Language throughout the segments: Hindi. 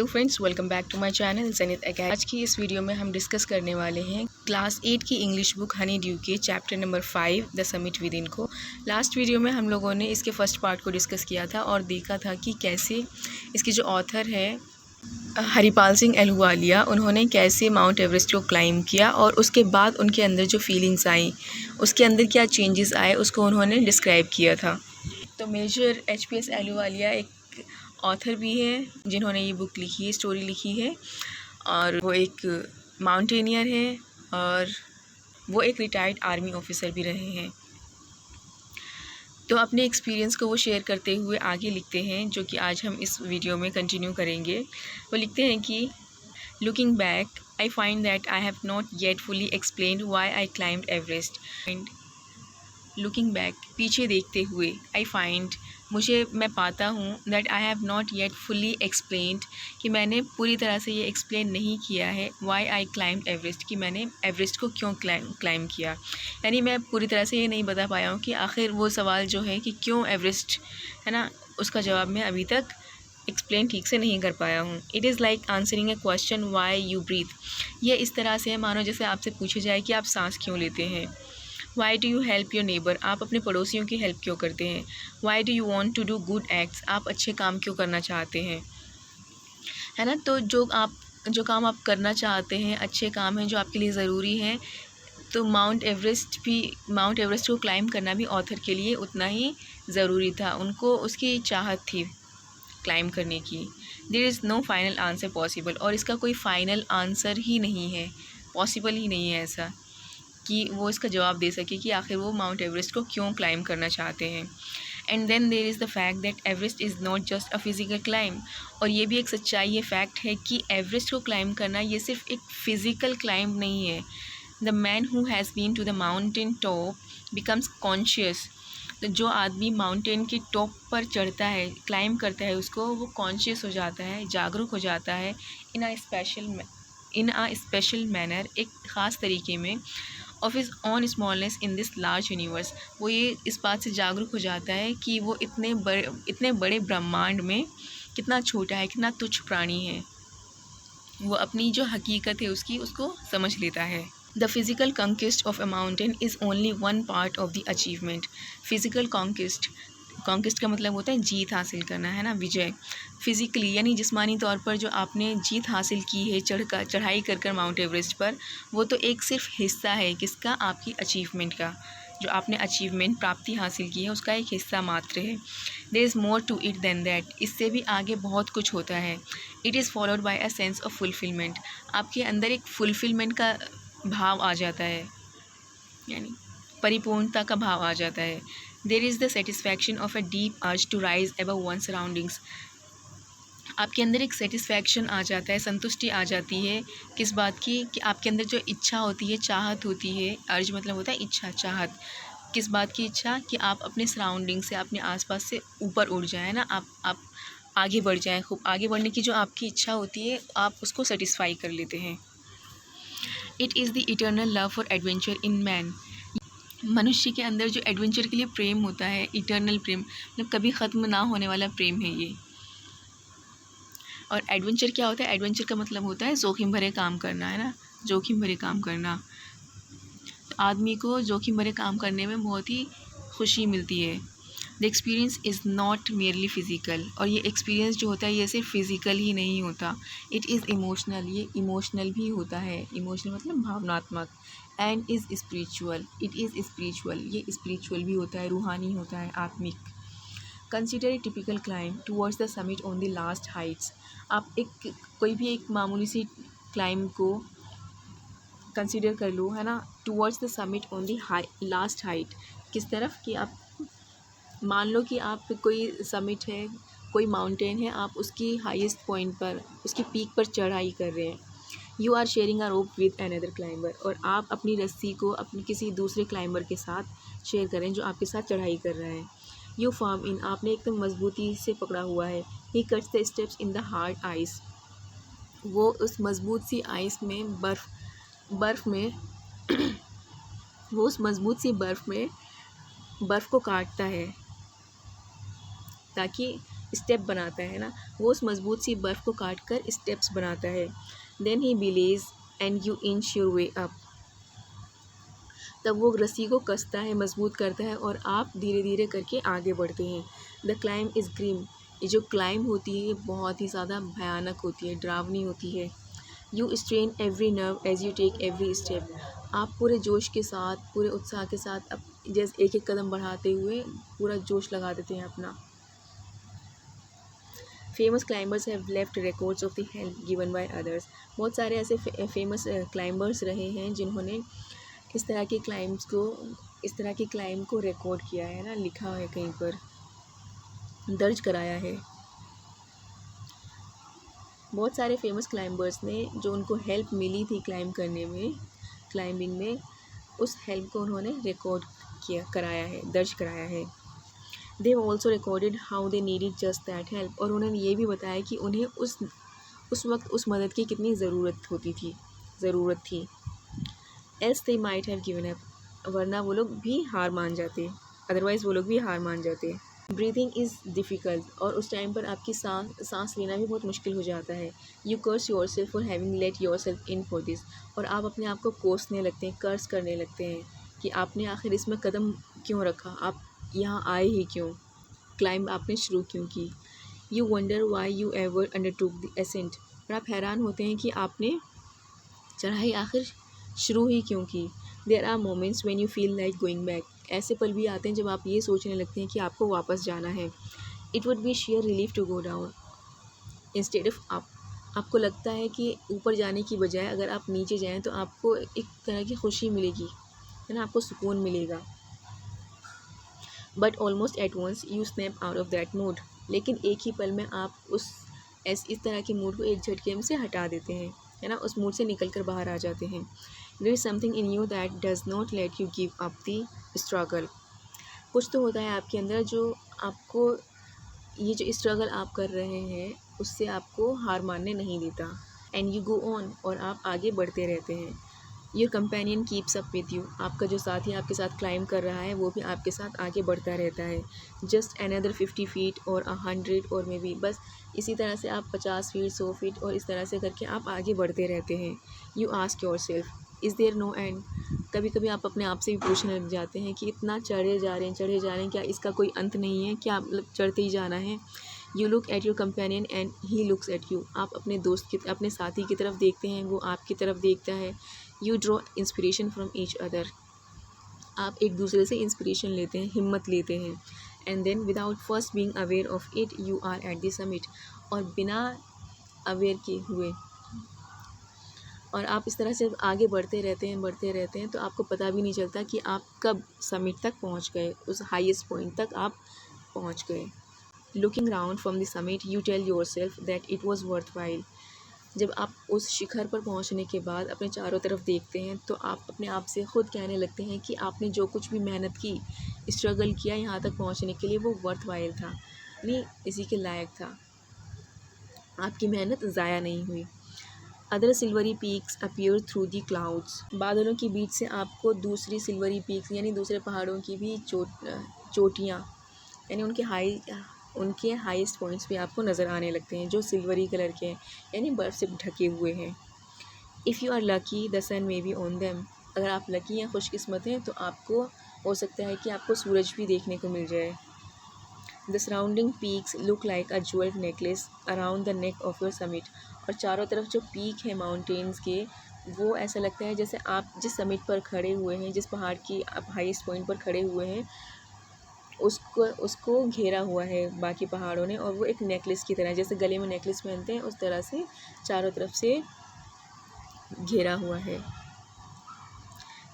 Hello friends, welcome back to my channel Zenith academy. आज की इस वीडियो में हम डिस्कस करने वाले हैं क्लास 8 की इंग्लिश बुक हनी ड्यू के chapter number 5 the summit within को। लास्ट वीडियो में हम लोगों ने इसके फर्स्ट पार्ट को डिस्कस किया था और देखा था कि कैसे इसके जो ऑथर है हरिपाल सिंह अहलूवालिया, उन्होंने कैसे माउंट एवरेस्ट को क्लाइंब किया और उसके बाद उनके अंदर जो फीलिंग्स आई, उसके अंदर क्या चेंजेस आए, उसको उन्होंने डिस्क्राइब किया था। तो मेजर एच.पी.एस. अहलूवालिया एक ऑथर भी है जिन्होंने ये बुक लिखी है, स्टोरी लिखी है, और वो एक माउंटेनियर है और वो एक रिटायर्ड आर्मी ऑफिसर भी रहे हैं। तो अपने एक्सपीरियंस को वो शेयर करते हुए आगे लिखते हैं, जो कि आज हम इस वीडियो में कंटिन्यू करेंगे। वो लिखते हैं कि looking back I find that I have not yet fully explained why I climbed Everest. Looking back, पीछे देखते हुए, मैं पाता हूँ that I have not yet fully explained, कि मैंने पूरी तरह से ये एक्सप्लेन नहीं किया है व्हाई आई क्लाइम्ड एवरेस्ट, कि मैंने एवरेस्ट को क्यों क्लाइम किया। यानी मैं पूरी तरह से ये नहीं बता पाया हूँ कि आखिर वो सवाल जो है कि क्यों एवरेस्ट, है ना, उसका जवाब मैं अभी तक एक्सप्लेन ठीक से नहीं कर पाया हूँ। It is like answering a question why you breathe. ये इस तरह से है मानो जैसे आपसे पूछा जाए कि आप सांस क्यों लेते हैं। Why do you help your neighbour, आप अपने पड़ोसियों की हेल्प क्यों करते हैं। Why do you want to do good acts, आप अच्छे काम क्यों करना चाहते हैं, है ना। तो जो काम आप करना चाहते हैं, अच्छे काम हैं जो आपके लिए ज़रूरी हैं। तो माउंट एवरेस्ट को क्लाइम करना भी ऑथर के लिए उतना ही ज़रूरी था। उनको उसकी चाहत थी क्लाइम करने की। There is no final answer possible, और इसका कोई फ़ाइनल आंसर ही नहीं है, पॉसिबल ही नहीं है ऐसा कि वो इसका जवाब दे सके कि आखिर वो माउंट एवरेस्ट को क्यों क्लाइम करना चाहते हैं। And then there is the fact that Everest is not just a physical climb, और ये भी एक सच्चाई, ये फैक्ट है कि एवरेस्ट को क्लाइम करना ये सिर्फ एक फ़िज़िकल क्लाइम नहीं है। The man who has been to the mountain top becomes conscious. तो जो आदमी माउंटेन के टॉप पर चढ़ता है, क्लाइम करता है, उसको वो कॉन्शियस हो जाता है, जागरूक हो जाता है इन अ स्पेशल मैनर, एक ख़ास तरीके में, of his on smallness in this large universe. वो ये इस बात से जागरूक हो जाता है कि वो इतने बड़े ब्रह्मांड में कितना छोटा है, कितना तुच्छ प्राणी है। वो अपनी जो हकीकत है उसको समझ लेता है। The physical conquest of a mountain is only one part of the achievement. Physical conquest का मतलब होता है जीत हासिल करना, है ना, विजय। फिज़िकली यानी जिस्मानी तौर पर जो आपने जीत हासिल की है चढ़ाई कर माउंट एवरेस्ट पर, वो तो एक सिर्फ हिस्सा है किसका, आपकी अचीवमेंट का। जो आपने अचीवमेंट प्राप्ति हासिल की है उसका एक हिस्सा मात्र है। There is more to it than that, इससे भी आगे बहुत कुछ होता है। It is followed by a sense of fulfilment, आपके अंदर एक फुलफिलमेंट का भाव आ जाता है, यानी परिपूर्णता का भाव आ जाता है। There is the satisfaction of a deep urge to rise above one surroundings, आपके अंदर एक सेटिस्फैक्शन आ जाता है, संतुष्टि आ जाती है किस बात की, कि आपके अंदर जो इच्छा होती है, चाहत होती है। अर्ज मतलब होता है इच्छा, चाहत। किस बात की इच्छा, कि आप अपने सराउंडिंग से, अपने आसपास से ऊपर उड़ जाए ना, आप आगे बढ़ जाएँ। खूब आगे बढ़ने की जो आपकी इच्छा होती है, आप उसको सेटिस्फाई कर लेते हैं। It is the eternal love for adventure in man, मनुष्य के अंदर जो एडवेंचर के लिए प्रेम होता है, इटर्नल प्रेम, मतलब कभी ख़त्म ना होने वाला प्रेम है ये। और एडवेंचर क्या होता है, एडवेंचर का मतलब होता है जोखिम भरे काम करना, है ना, जोखिम भरे काम करना। तो आदमी को जोखिम भरे काम करने में बहुत ही खुशी मिलती है। The experience is not merely physical, और ये एक्सपीरियंस जो होता है ये सिर्फ फ़िज़िकल ही नहीं होता। इट इज़ इमोशनल, ये इमोशनल भी होता है। इमोशनल मतलब भावनात्मक। And is spiritual, it is spiritual, ये स्पिरिचुअल भी होता है, रूहानी होता है, आत्मिक। Consider a typical climb towards the summit on the last Heights, आप कोई भी एक मामूली सी क्लाइम को कंसिडर कर लो, है ना, towards the summit on the last height, किस तरफ, कि आप मान लो कि आप कोई समिट है, कोई माउंटेन है, आप उसकी हाईएस्ट पॉइंट पर, उसकी पीक पर चढ़ाई कर रहे हैं। You are sharing a rope with another climber, और आप अपनी रस्सी को अपने किसी दूसरे क्लाइंबर के साथ शेयर करें जो आपके साथ चढ़ाई कर रहा है। यू फॉर्म इन, आपने एकदम मजबूती से पकड़ा हुआ है। ही cuts the steps in the hard ice, वो उस मजबूत सी आइस में बर्फ़ में वो उस मजबूत सी बर्फ़ को काटता है, ताकि स्टेप बनाता है ना, वो उस मजबूत सी बर्फ़ को काट कर स्टेप्स बनाता है। Then he belays and you inch your way up. तब वो रस्सी को कसता है, मजबूत करता है और आप धीरे धीरे करके आगे बढ़ते हैं। The climb is grim. ये जो क्लाइम होती है ये बहुत ही ज़्यादा भयानक होती है, डरावनी होती है। You strain every nerve as you take every step. आप पूरे जोश के साथ, पूरे उत्साह के साथ अब जैसे एक एक कदम बढ़ाते हुए पूरा जोश लगा देते हैं अपना। Famous climbers have left records of the help given by others. बहुत सारे ऐसे फेमस क्लाइंबर्स रहे हैं जिन्होंने इस तरह के इस तरह की क्लाइंब को रिकॉर्ड किया है ना, लिखा है कहीं पर, दर्ज कराया है। बहुत सारे फेमस क्लाइंबर्स ने जो उनको हेल्प मिली थी क्लाइंबिंग में, उस हेल्प को उन्होंने रिकॉर्ड कराया है, दर्ज कराया है। They have also recorded how they needed just that help. और उन्होंने ये भी बताया कि उन्हें उस वक्त उस मदद की कितनी ज़रूरत थी। Else they might have given up. वरना वो लोग भी हार मान जाते, अदरवाइज़ वो लोग भी हार मान जाते। Breathing is difficult. और उस टाइम पर आपकी सांस लेना भी बहुत मुश्किल हो जाता है। You curse yourself for having let yourself in for this. और आप अपने आप को कोसने लगते हैं, कर्स करने लगते हैं कि आपने आखिर इसमें कदम क्यों रखा, आप यहाँ आए ही क्यों, क्लाइंब आपने शुरू क्यों की। You wonder why you ever undertook the ascent. और आप हैरान होते हैं कि आपने चढ़ाई आखिर शुरू ही क्यों की। There are moments when you feel like going back. ऐसे पल भी आते हैं जब आप ये सोचने लगते हैं कि आपको वापस जाना है। It would be sheer relief to go down instead of up. आपको लगता है कि ऊपर जाने की बजाय अगर आप नीचे जाएं तो आपको एक तरह की खुशी मिलेगी, है ना, आपको सुकून मिलेगा। But almost at once you snap out of that mood. लेकिन एक ही पल में आप इस तरह के मूड को एक झटके में से हटा देते हैं, है ना, उस मूड से निकल कर बाहर आ जाते हैं। There is something in you that does not let you give up the struggle. कुछ तो होता है आपके अंदर जो आपको ये जो स्ट्रगल आप कर रहे हैं उससे आपको हार मानने नहीं देता। And you go on. और आप आगे बढ़ते रहते हैं। Your companion keeps up with you. आपका जो साथी आपके साथ क्लाइंब कर रहा है वो भी आपके साथ आगे बढ़ता रहता है। जस्ट अनदर 50 फीट और 100 और मे बी, बस इसी तरह से आप 50 फीट, 100 फीट और इस तरह से करके आप आगे बढ़ते रहते हैं। You ask yourself is there no end. कभी कभी आप अपने आप से भी पूछने लग जाते हैं कि इतना चढ़े जा रहे हैं, क्या इसका कोई अंत नहीं है, क्या मतलब चढ़ते ही जाना है। You look at your companion and he looks at you. आप अपने अपने साथी की तरफ देखते हैं, वो आपकी तरफ देखता है। You draw inspiration from each other. आप एक दूसरे से इंस्पिरेशन लेते हैं, हिम्मत लेते हैं। And then without first being aware of it you are at the summit. और बिना अवेयर किए हुए और आप इस तरह से आगे बढ़ते रहते हैं तो आपको पता भी नहीं चलता कि आप कब समिट तक पहुंच गए, उस हाईएस्ट पॉइंट तक आप पहुंच गए। Looking round from the summit you tell yourself that it was worthwhile. जब आप उस शिखर पर पहुंचने के बाद अपने चारों तरफ देखते हैं तो आप अपने आप से खुद कहने लगते हैं कि आपने जो कुछ भी मेहनत की, स्ट्रगल किया यहाँ तक पहुंचने के लिए, वो वर्थ वाइल था, नहीं इसी के लायक था। आपकी मेहनत ज़ाया नहीं हुई। Other silvery peaks appear through the clouds. बादलों के बीच से आपको दूसरी सिल्वरी पीक्स यानी दूसरे पहाड़ों की भी चोटियाँ यानी उनके हाईएस्ट पॉइंट्स भी आपको नज़र आने लगते हैं जो सिल्वरी कलर के हैं, यानी बर्फ़ से ढके हुए हैं। If you are lucky the sun may be on them. अगर आप लकी या खुशकिस्मत हैं तो आपको हो सकता है कि आपको सूरज भी देखने को मिल जाए। The surrounding peaks look like a jewelled necklace around the neck of your summit. और चारों तरफ जो पीक है माउंटेन्स के, वो ऐसा लगता है जैसे आप जिस समिट पर खड़े हुए हैं, जिस पहाड़ की आप हाईएस्ट पॉइंट पर खड़े हुए हैं, उसको घेरा हुआ है बाकी पहाड़ों ने, और वो एक नेकलेस की तरह, जैसे गले में नेकलेस पहनते हैं उस तरह से चारों तरफ से घेरा हुआ है।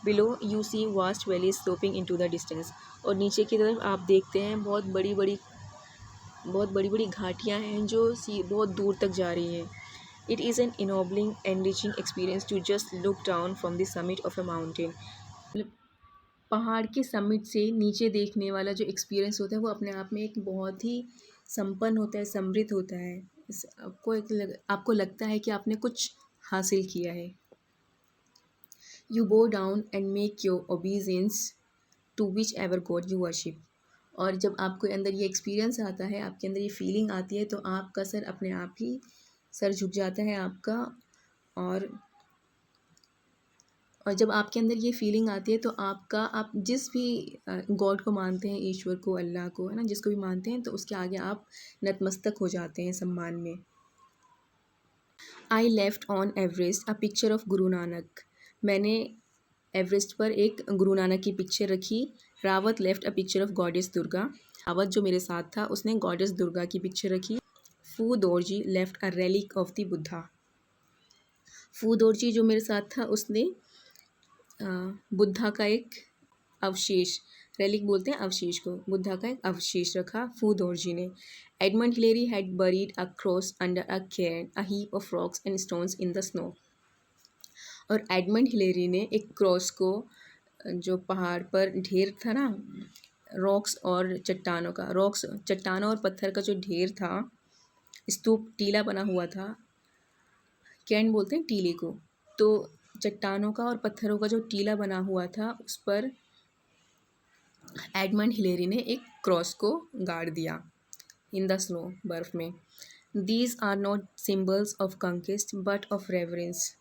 Below you see vast valley sloping into the distance. और नीचे की तरफ आप देखते हैं बहुत बड़ी बड़ी घाटियाँ हैं जो बहुत दूर तक जा रही हैं। It is an ennobling enriching experience to just look down from the summit of a mountain. पहाड़ के समिट से नीचे देखने वाला जो एक्सपीरियंस होता है वो अपने आप में एक बहुत ही संपन्न होता है, समृद्ध होता है। आपको लगता है कि आपने कुछ हासिल किया है। You bow down and make your obedience to whichever god you worship. और जब आपके अंदर ये एक्सपीरियंस आता है, आपके अंदर ये फीलिंग आती है, तो आपका सर अपने आप ही सर झुक जाता है आपका। और जब आपके अंदर ये फीलिंग आती है तो आप जिस भी गॉड को मानते हैं, ईश्वर को, अल्लाह को, है ना, जिसको भी मानते हैं, तो उसके आगे आप नतमस्तक हो जाते हैं सम्मान में। I left on Everest a picture of Guru Nanak. मैंने एवरेस्ट पर एक गुरु नानक की पिक्चर रखी। Rawat left a picture of goddess Durga. Rawat जो मेरे साथ था उसने गॉडेस दुर्गा की पिक्चर रखी। Phu Dorji left a relic of the Buddha. Phu Dorji जो मेरे साथ था उसने बुद्धा का एक अवशेष, रेलिक बोलते हैं अवशेष को, बुद्धा का एक अवशेष रखा फू दोरजी ने। Edmund Hillary had buried a cross under a care a heap of rocks and stones in the snow. और एडमंड हिलेरी ने एक क्रॉस को, जो पहाड़ पर ढेर था ना रॉक्स और चट्टानों का, रॉक्स चट्टानों और पत्थर का जो ढेर था, स्तूप टीला बना हुआ था, कैन बोलते हैं टीले को, तो चट्टानों का और पत्थरों का जो टीला बना हुआ था उस पर एडमंड हिलेरी ने एक क्रॉस को गाड़ दिया इन द स्नो, बर्फ में। These are not symbols of conquest but of reverence.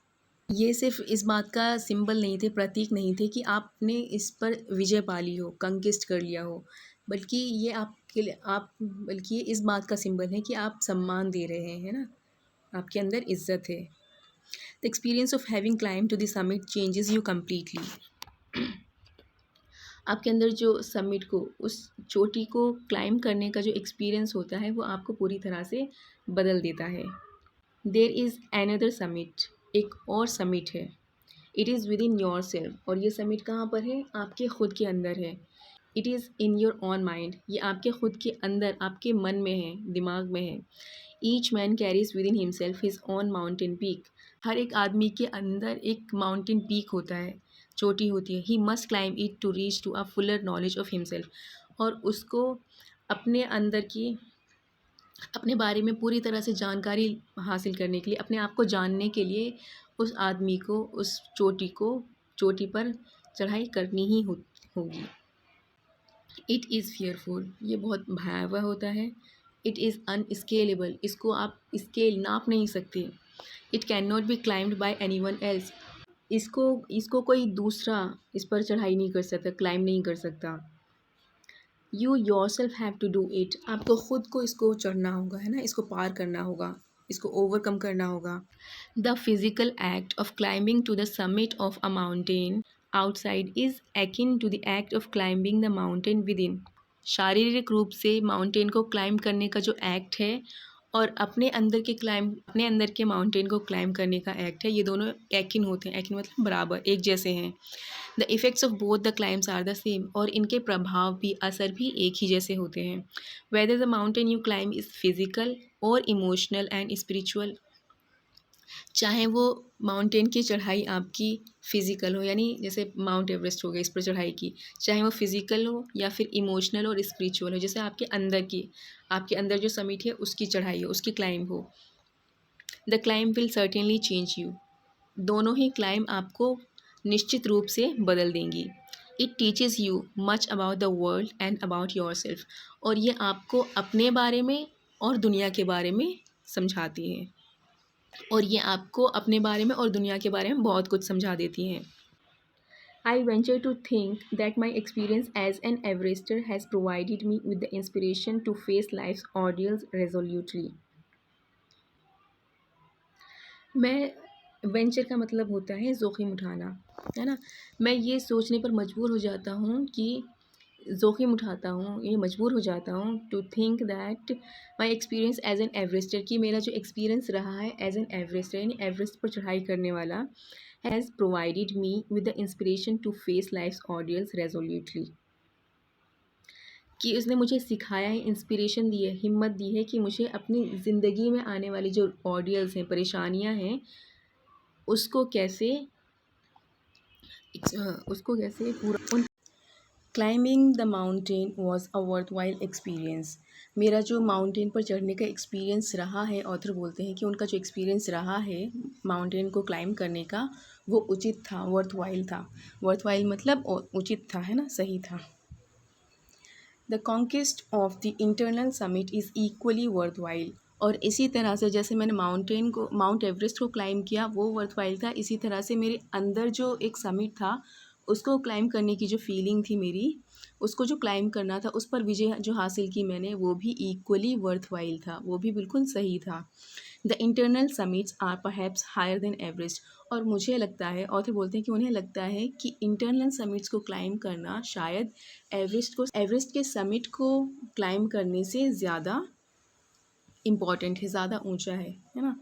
ये सिर्फ इस बात का सिंबल नहीं थे, प्रतीक नहीं थे कि आपने इस पर विजय पा ली हो, कंक्विस्ट कर लिया हो, बल्कि ये आपके लिए बल्कि ये इस बात का सिंबल है कि आप सम्मान दे रहे हैं ना, आपके अंदर इज्जत है। The experience of having climb to the summit changes you completely. आपके अंदर जो समिट को, उस चोटी को क्लाइम करने का जो एक्सपीरियंस होता है वो आपको पूरी तरह से बदल देता है। देयर इज़ अनदर समिट, एक और समिट है। It is with in your self, और ये समिट कहाँ पर है? आपके खुद के अंदर है। It is in your on mind, ये आपके खुद के अंदर, आपके मन में है, दिमाग में है। Each man carries within himself his own mountain peak. हर एक आदमी के अंदर एक माउंटेन पीक होता है, चोटी होती है। He must climb it to reach to a fuller knowledge of himself, और उसको अपने अंदर की, अपने बारे में पूरी तरह से जानकारी हासिल करने के लिए, अपने आप को जानने के लिए उस आदमी को उस चोटी पर चढ़ाई करनी ही होगी। इट इज़ फियरफुल, ये बहुत भयावह होता है। इट इज़ अनस्केलेबल, इसको आप स्केल नाप नहीं सकते। It can not be climbed by any one else, इसको कोई दूसरा इस पर चढ़ाई नहीं कर सकता, क्लाइम नहीं कर सकता। You yourself have to do it, आपको ख़ुद को इसको चढ़ना होगा, है ना, इसको पार करना होगा, इसको ओवरकम करना होगा। The physical act of climbing to the summit of a mountain outside is akin to the act of climbing the mountain within. शारीरिक रूप से माउंटेन को क्लाइंब करने का जो एक्ट है और अपने अंदर के माउंटेन को क्लाइंब करने का एक्ट है, ये दोनों एकिन होते हैं। एकिन मतलब बराबर, एक जैसे हैं। The effects of both the climbs are the same, और इनके प्रभाव भी, असर भी एक ही जैसे होते हैं। Whether the mountain you climb is physical और इमोशनल एंड स्पिरिचुअल, चाहे वो माउंटेन की चढ़ाई आपकी फ़िज़िकल हो, यानी जैसे माउंट एवरेस्ट हो गया, इस पर चढ़ाई की, चाहे वो फ़िज़िकल हो या फिर इमोशनल और स्पिरिचुअल हो, जैसे आपके अंदर जो समिट है उसकी चढ़ाई हो, उसकी क्लाइंब हो। The climb will certainly change you, दोनों ही क्लाइंब आपको निश्चित रूप से बदल देंगी। It teaches you much about the world and about yourself, और ये आपको अपने बारे में और दुनिया के बारे में समझाती है, और ये आपको अपने बारे में और दुनिया के बारे में बहुत कुछ समझा देती हैं। I venture to think that my experience as an Everester has provided me with the inspiration to face life's ordeals resolutely. मैं, वेंचर का मतलब होता है जोखिम उठाना, है ना। मैं ये सोचने पर मजबूर हो जाता हूँ कि जोखिम उठाता हूँ, ये मजबूर हो जाता हूँ to think that my experience as an Everester, कि मेरा जो एक्सपीरियंस रहा है एज एन एवरेस्टर, यानी एवरेस्ट पर चढ़ाई करने वाला, has provided me with the inspiration to face life's ordeals resolutely, कि उसने मुझे सिखाया है, इंस्पिरेशन दी है, हिम्मत दी है कि मुझे अपनी ज़िंदगी में आने वाली जो ऑर्डियल्स हैं, परेशानियाँ हैं, उसको कैसे पूरा। Climbing the mountain was a worth while experience, मेरा जो माउंटेन पर चढ़ने का एक्सपीरियंस रहा है, ऑथर बोलते हैं कि उनका जो एक्सपीरियंस रहा है माउंटेन को क्लाइंब करने का, वो उचित था, वर्थ वाइल था। वर्थ वाइल मतलब उचित था, है ना, सही था। The conquest of the internal summit is equally worth while. और इसी तरह से जैसे मैंने माउंट एवरेस्ट को क्लाइम किया वो वर्थ वाइल था, इसी तरह से मेरे अंदर जो एक समिट था उसको क्लाइम करने की जो फीलिंग थी मेरी, उसको जो क्लाइम करना था, उस पर विजय जो हासिल की मैंने, वो भी इक्वली वर्थ वाइल था, वो भी बिल्कुल सही था। The internal summits are perhaps higher than Everest. और मुझे लगता है, ऑथर बोलते हैं कि उन्हें लगता है कि इंटरनल समिट्स को क्लाइम करना शायद एवरेस्ट के समिट को क्लाइम करने से ज़्यादा इम्पॉर्टेंट है, ज़्यादा ऊंचा है ना,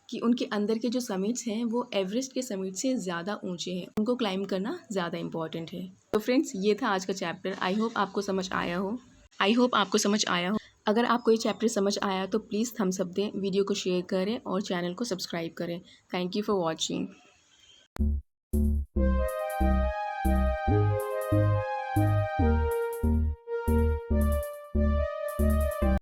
कि उनके अंदर के जो समिट्स हैं वो एवरेस्ट के समिट से ज़्यादा ऊंचे हैं, उनको क्लाइम करना ज़्यादा इम्पॉर्टेंट है। तो फ्रेंड्स, ये था आज का चैप्टर। आई होप आपको समझ आया हो। अगर आपको ये चैप्टर समझ आया तो प्लीज़ थम्स अप दें, वीडियो को शेयर करें और चैनल को सब्सक्राइब करें। Thank you for watching.